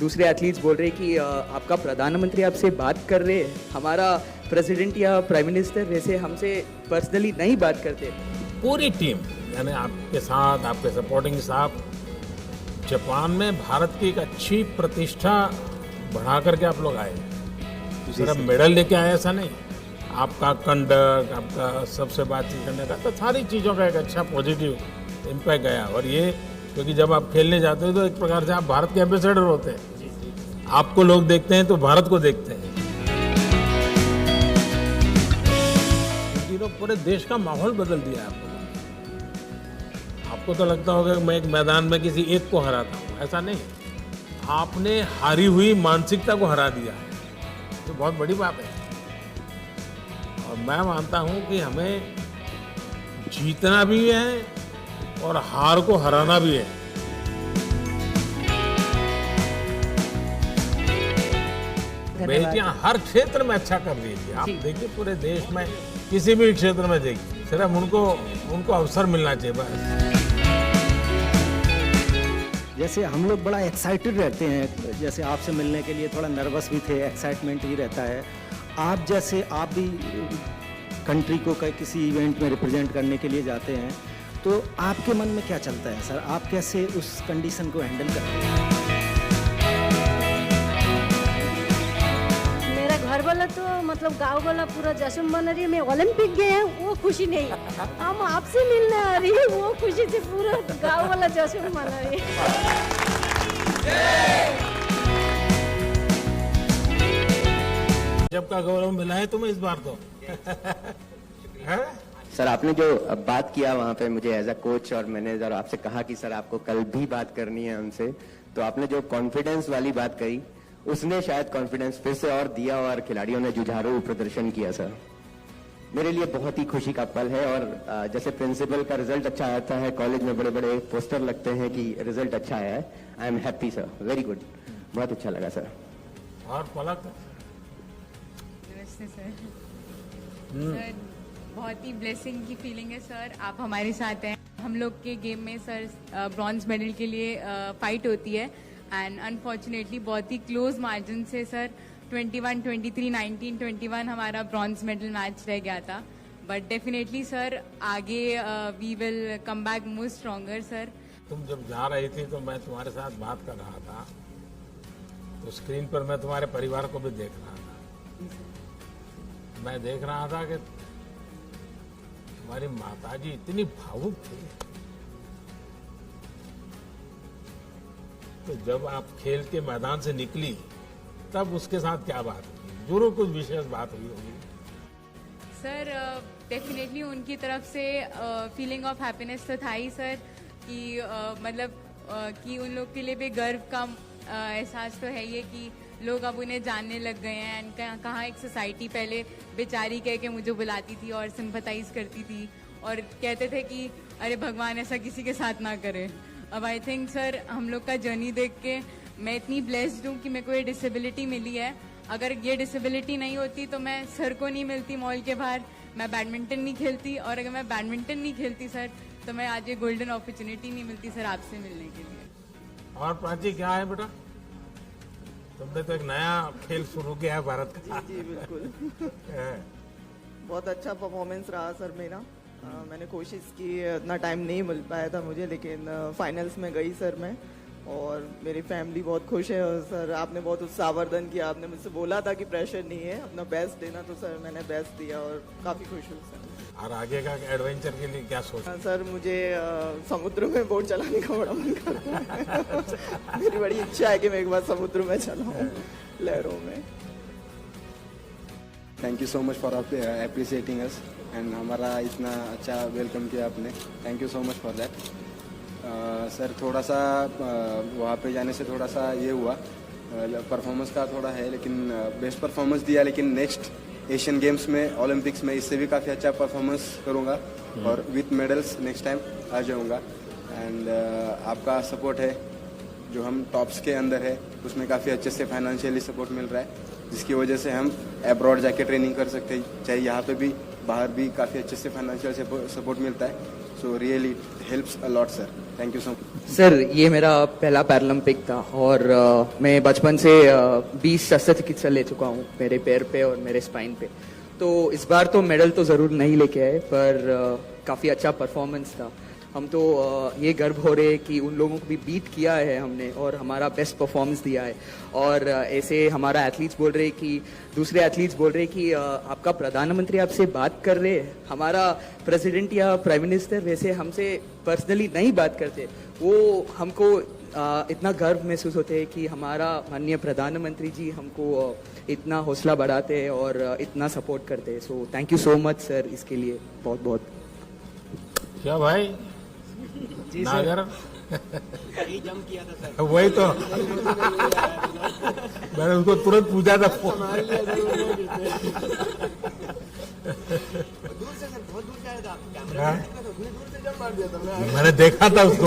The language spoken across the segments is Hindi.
दूसरे एथलीट्स बोल रहे हैं कि आपका प्रधानमंत्री आपसे बात कर रहे हैं, हमारा प्रेसिडेंट या प्राइम मिनिस्टर वैसे हमसे पर्सनली नहीं बात करते। पूरी टीम यानी आपके साथ, आपके सपोर्टिंग स्टाफ जापान में भारत की एक अच्छी प्रतिष्ठा बढ़ा करके आप लोग आए। सिर्फ मेडल लेके आए ऐसा नहीं, आपका कंडक्ट, आपका सबसे बातचीत करने का, तो सारी चीज़ों का एक अच्छा पॉजिटिव इम्पैक्ट गया। और ये क्योंकि जब आप खेलने जाते हो तो एक प्रकार से आप भारत के एम्बेसडर होते हैं, आपको लोग देखते हैं तो भारत को देखते हैं। क्योंकि लोग पूरे देश का माहौल बदल दिया है आप लोगों ने। आपको तो लगता होगा कि मैं एक मैदान में किसी एक को हराता हूँ, ऐसा नहीं, आपने हारी हुई मानसिकता को हरा दिया है, तो बहुत बड़ी बात है। और मैं मानता हूँ कि हमें जीतना भी है और हार को हराना भी है। बेटियां हर क्षेत्र में अच्छा कर रही है। आप देखिए पूरे देश में किसी भी क्षेत्र में देखिए, सिर्फ उनको अवसर मिलना चाहिए बस। जैसे हम लोग बड़ा एक्साइटेड रहते हैं, जैसे आपसे मिलने के लिए थोड़ा नर्वस भी थे, एक्साइटमेंट भी रहता है। आप भी कंट्री को किसी इवेंट में रिप्रेजेंट करने के लिए जाते हैं, तो आपके मन में क्या चलता है सर? आप कैसे उस कंडीशन को हैंडल करते हैं? मेरा घर वाला तो मतलब गांव वाला पूरा जश्न मना रही है। मैं ओलंपिक गए हैं वो खुशी नहीं, हम आपसे मिलने आ रही है वो खुशी से पूरा गांव वाला जश्न मना रही है। जब का गौरव मिला है तुम्हें इस बार तो है? सर आपने जो बात किया वहाँ पे मुझे एज अ कोच और मैनेजर आपसे कहा कि सर आपको कल भी बात करनी है हमसे, तो आपने जो कॉन्फिडेंस वाली बात कही उसने शायद कॉन्फिडेंस फिर से और दिया और खिलाड़ियों ने जुझारू प्रदर्शन किया। सर मेरे लिए बहुत ही खुशी का पल है। और जैसे प्रिंसिपल का रिजल्ट अच्छा आता है, कॉलेज में बड़े बड़े पोस्टर लगते हैं कि रिजल्ट अच्छा आया है, I am happy sir, very good, बहुत अच्छा लगा सर। और पलक नमस्ते सर। सर बहुत ही ब्लेसिंग की फीलिंग है सर, आप हमारे साथ हैं। हम लोग के गेम में सर ब्रॉन्ज मेडल के लिए फाइट होती है एंड अनफॉर्चुनेटली बहुत ही क्लोज मार्जिन से सर 21-23, 19-21 हमारा ब्रॉन्ज मेडल मैच रह गया था। बट डेफिनेटली सर आगे we will come back more stronger sir. तुम जब जा रही थी तो मैं तुम्हारे साथ बात कर रहा था, तो स्क्रीन पर मैं तुम्हारे परिवार को भी देख रहा था। मैं देख रहा था कि हमारी माताजी इतनी भावुक थी, तो जब आप खेल के मैदान से निकली तब उसके साथ क्या बात हुई? जरूर कुछ विशेष बात हुई होगी सर। डेफिनेटली उनकी तरफ से फीलिंग ऑफ हैप्पीनेस तो था ही सर, कि मतलब कि उन लोग के लिए भी गर्व का एहसास तो है ये कि लोग अब उन्हें जानने लग गए हैं। एंड कहाँ एक सोसाइटी पहले बेचारी कह के मुझे बुलाती थी और सिंपथाइज करती थी और कहते थे कि अरे भगवान ऐसा किसी के साथ ना करे। अब आई थिंक सर हम लोग का जर्नी देख के मैं इतनी ब्लेस्ड हूँ कि मेरे को ये डिसेबिलिटी मिली है। अगर ये डिसेबिलिटी नहीं होती तो मैं सर को नहीं मिलती मॉल के बाहर, मैं बैडमिंटन नहीं खेलती, और अगर मैं बैडमिंटन नहीं खेलती सर तो मैं आज ये गोल्डन अपॉर्चुनिटी नहीं मिलती सर आपसे मिलने के लिए। और प्राची क्या है बेटा, तुमने तो एक नया खेल शुरू किया है भारत का। जी बिल्कुल बहुत अच्छा परफॉर्मेंस रहा सर मेरा। मैंने कोशिश की, इतना टाइम नहीं मिल पाया था मुझे, लेकिन फाइनल्स में गई सर मैं, और मेरी फैमिली बहुत खुश है। और सर आपने बहुत उत्साहवर्धन किया, आपने मुझसे बोला था कि प्रेशर नहीं है, अपना बेस्ट देना, तो सर मैंने बेस्ट दिया और काफ़ी खुश हूँ सर। और आगे का एडवेंचर के लिए क्या सोचा? सर मुझे समुद्र में बोट चलाने का बड़ा मन कर रहा है। मेरी बड़ी इच्छा है कि मैं एक बार समुद्र में चलाऊं, लहरों में। Thank you so much for appreciating us and हमारा इतना अच्छा वेलकम किया आपने, thank you so much for that. Sir थोड़ा सा वहाँ पे जाने से थोड़ा सा ये हुआ, परफॉर्मेंस का थोड़ा है, लेकिन बेस्ट परफॉर्मेंस दिया, लेकिन नेक्स्ट एशियन गेम्स में, ओलंपिक्स में इससे भी काफ़ी अच्छा परफॉर्मेंस करूँगा और विथ मेडल्स नेक्स्ट टाइम आ जाऊँगा। एंड आपका सपोर्ट है जो हम टॉप्स के अंदर है, उसमें काफ़ी अच्छे से फाइनेंशियली सपोर्ट मिल रहा है, जिसकी वजह से हम अब्रॉड जाके ट्रेनिंग कर सकते हैं, चाहे यहाँ पे भी बाहर भी काफ़ी अच्छे से फाइनेंशियल सपोर्ट मिलता है. So really helps a lot sir. Thank you so much. Sir ये मेरा पहला पैरालंपिक था और मैं बचपन से 20 शस्त्रचिकित्सा ले चुका हूँ मेरे पैर पे और मेरे स्पाइन पे. तो इस बार तो मेडल तो ज़रूर नहीं लेके आए पर काफ़ी अच्छा परफॉर्मेंस था. हम तो ये गर्व हो रहे कि उन लोगों को भी बीट किया है हमने और हमारा बेस्ट परफॉर्मेंस दिया है. और ऐसे हमारा एथलीट्स बोल रहे कि दूसरे एथलीट्स बोल रहे कि आपका प्रधानमंत्री आपसे बात कर रहे हैं, हमारा प्रेसिडेंट या प्राइम मिनिस्टर वैसे हमसे पर्सनली नहीं बात करते. वो हमको इतना गर्व महसूस होते हैं कि हमारा माननीय प्रधानमंत्री जी हमको इतना हौसला बढ़ाते हैं और इतना सपोर्ट करते हैं. So thank you so much sir इसके लिए बहुत बहुत. क्या भाई जी नागर यही जम किया था सर. वही तो मैंने उसको तुरंत पूछा था फोन. दूर से सर, बहुत दूर से आया था. हाँ? दूर से जम मार दिया था. मैंने देखा था उसको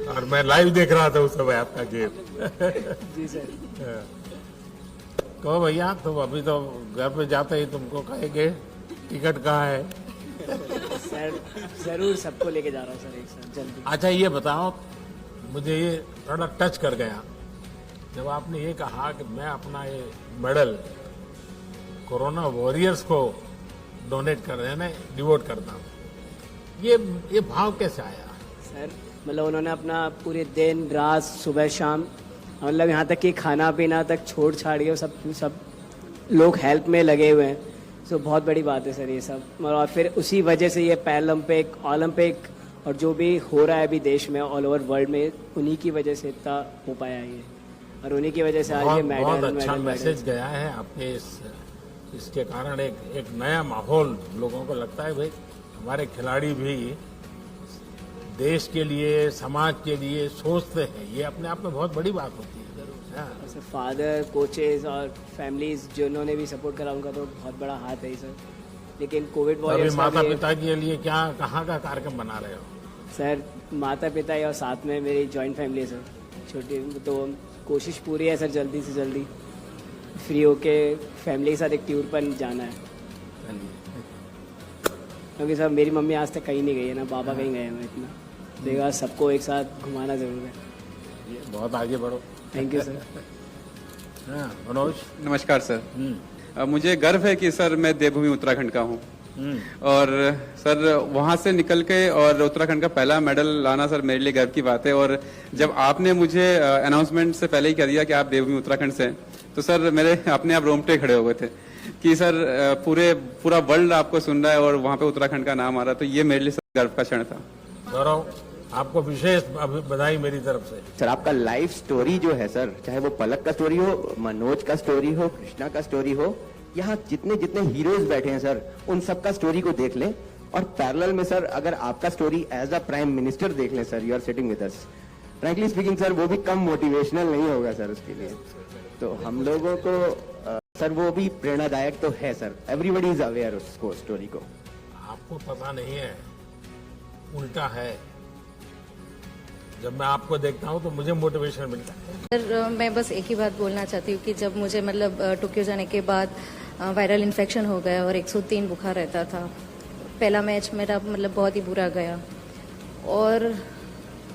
और मैं लाइव देख रहा था उस समय आपका गेम. जी सर. कहो भैया तुम अभी तो घर पे जाते ही तुमको कहेंगे टिकट कहाँ है. सर जरूर सबको लेके जा रहा हूँ सर एक साथ जल्दी. अच्छा ये बताओ, मुझे ये थोड़ा टच कर गया जब आपने ये कहा कि मैं अपना ये मेडल कोरोना वॉरियर्स को डोनेट कर रहे हैं, डिवोट करता हूँ. ये भाव कैसे आया? सर मतलब उन्होंने अपना पूरे दिन रात सुबह शाम मतलब यहाँ तक कि खाना पीना तक छोड़ छाड़ के सब लोग हेल्प में लगे हुए हैं. सो बहुत बड़ी बात है सर ये सब. और फिर उसी वजह से ये पैरालंपिक ओलंपिक और जो भी हो रहा है अभी देश में ऑल ओवर वर्ल्ड में उन्हीं की वजह से इतना हो पाया है ये. और उन्हीं की वजह से आज ये बहुत मेडल अच्छा मैसेज गया है आपके इसके कारण एक नया माहौल लोगों को लगता है भाई हमारे खिलाड़ी भी देश के लिए समाज के लिए सोचते हैं. ये अपने आप में बहुत बड़ी बात होती है. सर फादर कोचेस और फैमिलीज जिन्होंने भी सपोर्ट करा उनका तो बहुत बड़ा हाथ है सर. लेकिन कोविड अभी वॉरियर्स माता पिता के लिए क्या कहाँ का कार्यक्रम बना रहे हो? सर माता पिता और साथ में मेरी जॉइंट फैमिली है सर छोटी. तो कोशिश पूरी है सर जल्दी से जल्दी फ्री होके फैमिली के साथ एक टूर पर जाना है. क्योंकि सर मेरी मम्मी आज तक कहीं नहीं गई है ना बाबा कहीं गए हैं. इतना देखा सबको एक साथ घुमाना जरूर है. बहुत आगे बढ़ो. Thank you sir. हाँ मनोज. नमस्कार सर. मुझे गर्व है कि सर मैं देवभूमि उत्तराखंड का हूँ और सर वहाँ से निकल के और उत्तराखंड का पहला मेडल लाना सर मेरे लिए गर्व की बात है. और जब आपने मुझे अनाउंसमेंट से पहले ही कह दिया कि आप देवभूमि उत्तराखंड से हैं तो सर मेरे अपने आप रोंगटे खड़े हो गए थे कि सर पूरा वर्ल्ड आपको सुन रहा है और वहाँ पे उत्तराखंड का नाम आ रहा है. तो ये मेरे लिए सर गर्व का क्षण था. गौरव आपको विशेष बधाई मेरी तरफ से. सर आपका लाइफ स्टोरी जो है सर, चाहे वो पलक का स्टोरी हो, मनोज का स्टोरी हो, कृष्णा का स्टोरी हो, यहाँ जितने जितने हीरोज बैठे हैं सर उन सबका स्टोरी को देख लें. और पैरेलल में सर अगर आपका story as a prime minister देख लें sir, you are sitting with us, frankly speaking sir वो भी कम मोटिवेशनल नहीं होगा सर उसके लिए. तो हम लोगों को सर वो भी प्रेरणादायक तो है सर. एवरीबडी इज अवेयर उसको स्टोरी को. आपको पता नहीं है उल्टा है. जब मैं आपको देखता हूँ तो मुझे मोटिवेशन मिलता है. सर मैं बस एक ही बात बोलना चाहती हूँ कि जब मुझे मतलब टोक्यो जाने के बाद वायरल इन्फेक्शन हो गया और 103 बुखार रहता था. पहला मैच मेरा मतलब बहुत ही बुरा गया और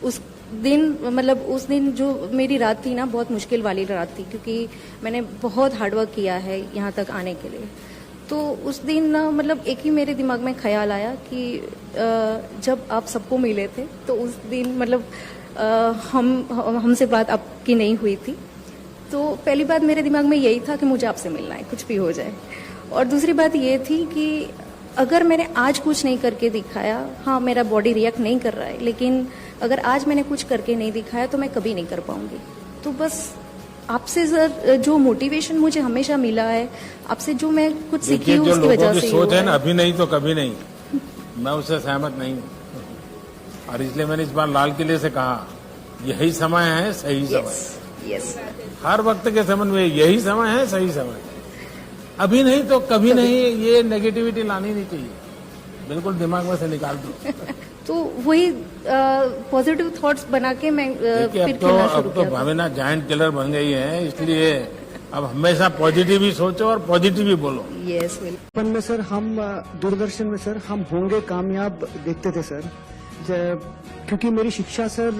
उस दिन जो मेरी रात थी ना बहुत मुश्किल वाली रात थी क्योंकि मैंने बहुत हार्डवर्क किया है यहाँ तक आने के लिए. तो उस दिन ना मतलब एक ही मेरे दिमाग में ख्याल आया कि जब आप सबको मिले थे तो उस दिन मतलब हमसे बात आपकी नहीं हुई थी. तो पहली बात मेरे दिमाग में यही था कि मुझे आपसे मिलना है कुछ भी हो जाए. और दूसरी बात ये थी कि अगर मैंने आज कुछ नहीं करके दिखाया, हाँ मेरा बॉडी रिएक्ट नहीं कर रहा है, लेकिन अगर आज मैंने कुछ करके नहीं दिखाया तो मैं कभी नहीं कर पाऊंगी. तो बस आपसे सर जो मोटिवेशन मुझे हमेशा मिला है, आपसे जो मैं कुछ सीखी हूँ उसकी वजह से सोच है ना अभी नहीं तो कभी नहीं, मैं उससे सहमत नहीं हूँ. और इसलिए मैंने इस बार लाल किले से कहा यही समय है सही समय. यस हर वक्त के संबंध में यही समय है सही समय. अभी नहीं तो कभी नहीं. ये नेगेटिविटी लानी नहीं चाहिए, बिल्कुल दिमाग में से निकाल दो. तो वही पॉजिटिव थॉट्स बना के मैं फिर खेलना शुरू किया. अब तो भावना जायंट किलर बन गई है, इसलिए अब हमेशा पॉजिटिव ही सोचो और पॉजिटिव ही बोलो। यस बचपन में सर हम दूरदर्शन में सर हम होंगे कामयाब देखते थे सर। क्योंकि मेरी शिक्षा सर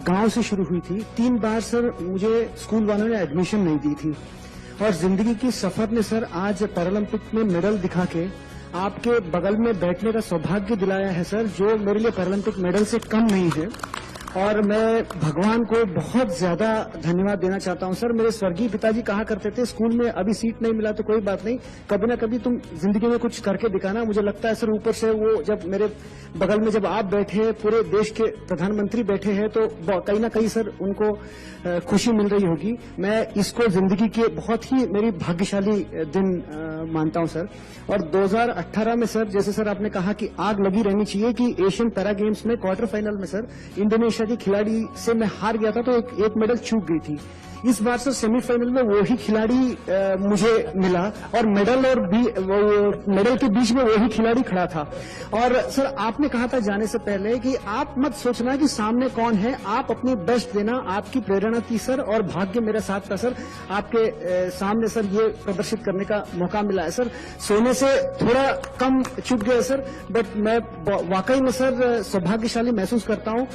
गांव से शुरू हुई थी। 3 बार सर मुझे स्कूल वालों ने एडमिशन नहीं दी थी और जिंदगी की सफर ने सर आज पैरालंपिक में मेडल दिखा के आपके बगल में बैठने का सौभाग्य दिलाया है सर, जो मेरे लिए पैरालंपिक मेडल से कम नहीं है। और मैं भगवान को बहुत ज्यादा धन्यवाद देना चाहता हूं सर। मेरे स्वर्गीय पिताजी कहा करते थे स्कूल में अभी सीट नहीं मिला तो कोई बात नहीं, कभी ना कभी तुम जिंदगी में कुछ करके दिखाना। मुझे लगता है सर ऊपर से वो जब मेरे बगल में जब आप बैठे, पूरे देश के प्रधानमंत्री बैठे हैं, तो कहीं ना कहीं सर उनको खुशी मिल रही होगी। मैं इसको जिंदगी के बहुत ही मेरी भाग्यशाली दिन मानता हूं सर। और 2018 में सर जैसे सर आपने कहा कि आग लगी रहनी चाहिए कि एशियन पैरा गेम्स में क्वार्टर फाइनल में सर इंडोनेशिया की खिलाड़ी से मैं हार गया था तो एक मेडल चूक गई थी। इस बार सर सेमीफाइनल में वही खिलाड़ी मुझे मिला और मेडल के बीच में वही खिलाड़ी खड़ा था। और सर आपने कहा था जाने से पहले कि आप मत सोचना कि सामने कौन है, आप अपनी बेस्ट देना। आपकी प्रेरणा थी सर और भाग्य मेरे साथ था सर। आपके सामने सर ये प्रदर्शित करने का मौका मिला है सर। सोने से थोड़ा कम चुक गया सर, बट मैं वाकई में सर सौभाग्यशाली महसूस करता हूं।